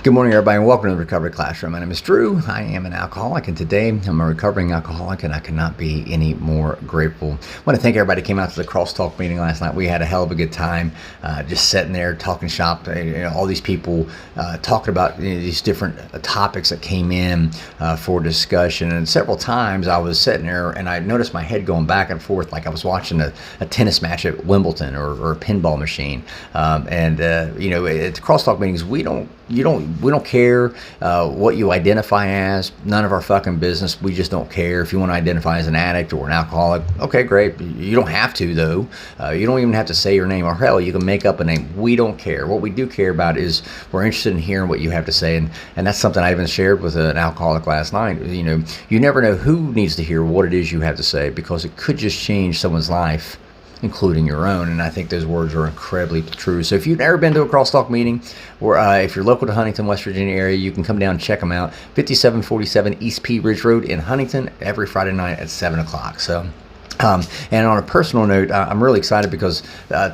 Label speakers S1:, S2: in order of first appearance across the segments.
S1: Good morning, everybody, and welcome to the Recovery Classroom. My name is Drew. I am an alcoholic, and today I'm a recovering alcoholic, and I cannot be any more grateful. I want to thank everybody who came out to the Crosstalk meeting last night. We had a hell of a good time, just sitting there talking shop. All these people talking about these different topics that came in for discussion. And several times I was sitting there, and I noticed my head going back and forth like I was watching a tennis match at Wimbledon or a pinball machine. At the Crosstalk meetings, we don't care what you identify as. None of our fucking business. We just don't care. If you want to identify as an addict or an alcoholic, okay, great. You don't have to, though. You don't even have to say your name, or hell, you can make up a name. We don't care. What we do care about is we're interested in hearing what you have to say, and that's something I even shared with an alcoholic last night. You never know who needs to hear what it is you have to say, because it could just change someone's life, including your own. And I think those words are incredibly true. So if you've never been to a Crosstalk meeting, or if you're local to Huntington, West Virginia area, you can come down and check them out. 5747 East Pea Ridge Road in Huntington, every Friday night at 7 o'clock. So and on a personal note, I'm really excited because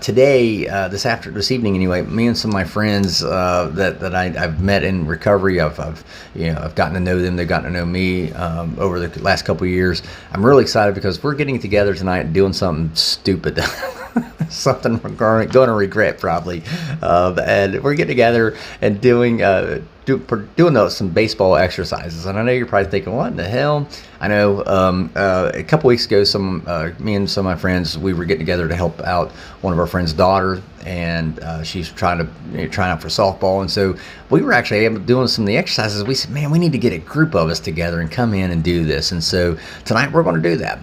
S1: today, this evening anyway, me and some of my friends that I've met in recovery, I've gotten to know them, they've gotten to know me over the last couple of years. I'm really excited because we're getting together tonight and doing something stupid. Something we're going to regret probably, and we're getting together and doing some baseball exercises. And I know you're probably thinking, what in the hell? I know a couple weeks ago, me and some of my friends, we were getting together to help out one of our friends' daughter, and she's trying out for softball. And so we were actually doing some of the exercises. We said, man, we need to get a group of us together and come in and do this. And so tonight we're going to do that.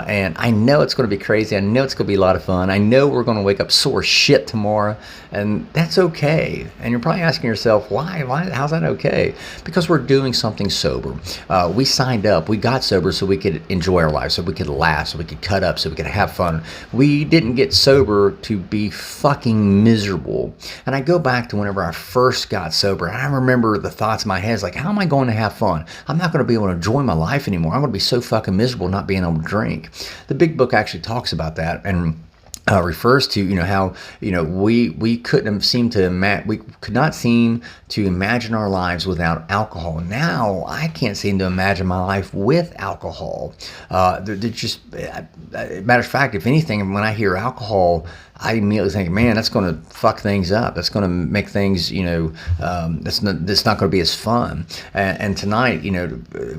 S1: And I know it's going to be crazy. I know it's going to be a lot of fun. I know we're going to wake up sore shit tomorrow, and that's okay. And you're probably asking yourself, why? How's that okay? Because we're doing something sober. We signed up. We got sober so we could enjoy our lives, so we could laugh, so we could cut up, so we could have fun. We didn't get sober to be fucking miserable. And I go back to whenever I first got sober, and I remember the thoughts in my head, like, how am I going to have fun? I'm not going to be able to enjoy my life anymore. I'm going to be so fucking miserable not being able to drink. The Big Book actually talks about that, and refers to how we couldn't seem to we could not seem to imagine our lives without alcohol. Now I can't seem to imagine my life with alcohol. They're just matter of fact, if anything, when I hear alcohol, I immediately think, man, that's going to fuck things up. That's going to make things, that's not going to be as fun. And tonight,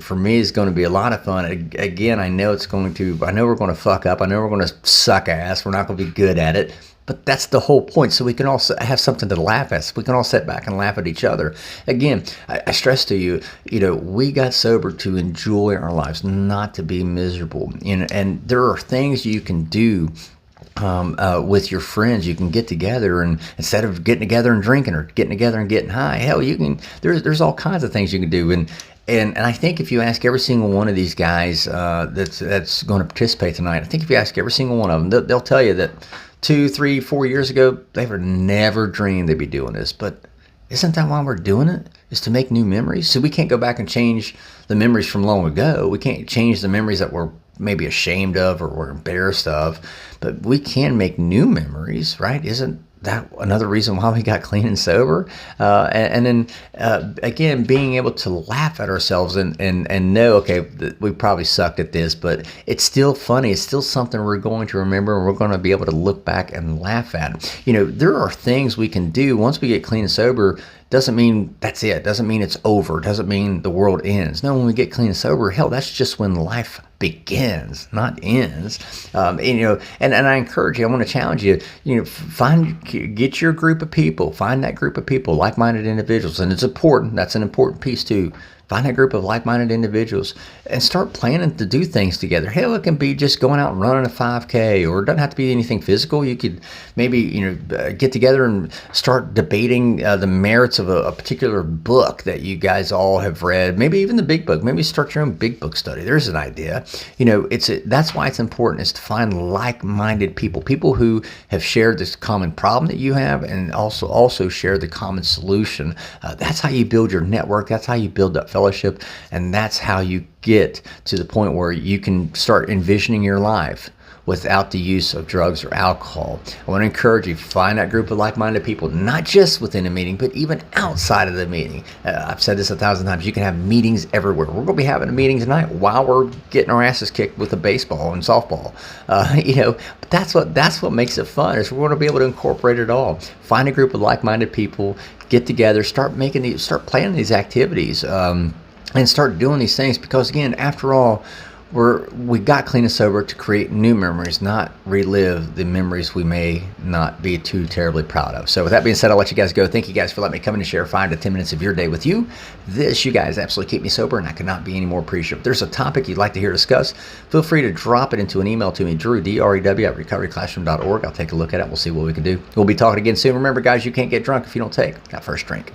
S1: for me, is going to be a lot of fun. Again, I know we're going to fuck up. I know we're going to suck ass. We're not going to be good at it. But that's the whole point, so we can also have something to laugh at. So we can all sit back and laugh at each other. Again, I stress to you, we got sober to enjoy our lives, not to be miserable. And there are things you can do with your friends. You can get together, and instead of getting together and drinking, or getting together and getting high, hell, you can. There's all kinds of things you can do, and I think if you ask every single one of these guys that's going to participate tonight, I think if you ask every single one of them, they'll tell you that 2, 3, 4 years ago they would never dreamed they'd be doing this. But isn't that why we're doing it? Is to make new memories? So we can't go back and change the memories from long ago. We can't change the memories that we're maybe ashamed of or we're embarrassed of, but we can make new memories, right? Isn't that another reason why we got clean and sober? And then again, being able to laugh at ourselves and know, okay, we probably sucked at this, but it's still funny. It's still something we're going to remember, and we're going to be able to look back and laugh at. There are things we can do once we get clean and sober. Doesn't mean that's it. Doesn't mean it's over. Doesn't mean the world ends. No, when we get clean and sober, hell, that's just when life begins, not ends. And I encourage you, I want to challenge you, get your group of people, find that group of people, like-minded individuals. And it's important. That's an important piece too. Find a group of like-minded individuals and start planning to do things together. Hell, it can be just going out and running a 5K, or it doesn't have to be anything physical. You could maybe, get together and start debating the merits of a particular book that you guys all have read. Maybe even the Big Book. Maybe start your own Big Book study. There's an idea. That's why it's important, is to find like-minded people who have shared this common problem that you have, and also share the common solution. That's how you build your network. That's how you build that fellowship, and that's how you get to the point where you can start envisioning your life without the use of drugs or alcohol. I want to encourage you, find that group of like-minded people, not just within a meeting, but even outside of the meeting. I've said this 1,000 times, you can have meetings everywhere. We're going to be having a meeting tonight while we're getting our asses kicked with a baseball and softball. But that's what makes it fun, is we're going to be able to incorporate it all. Find a group of like-minded people, get together, start planning these activities, and start doing these things, because again, after all, we got clean and sober to create new memories, not relive the memories we may not be too terribly proud of. So with that being said, I'll let you guys go. Thank you guys for letting me come in and share 5 to 10 minutes of your day with you. You guys absolutely keep me sober, and I could not be any more appreciative. If there's a topic you'd like to hear discussed, feel free to drop it into an email to me, Drew, D-R-E-W, at recoveryclassroom.org. I'll take a look at it. We'll see what we can do. We'll be talking again soon. Remember, guys, you can't get drunk if you don't take that first drink.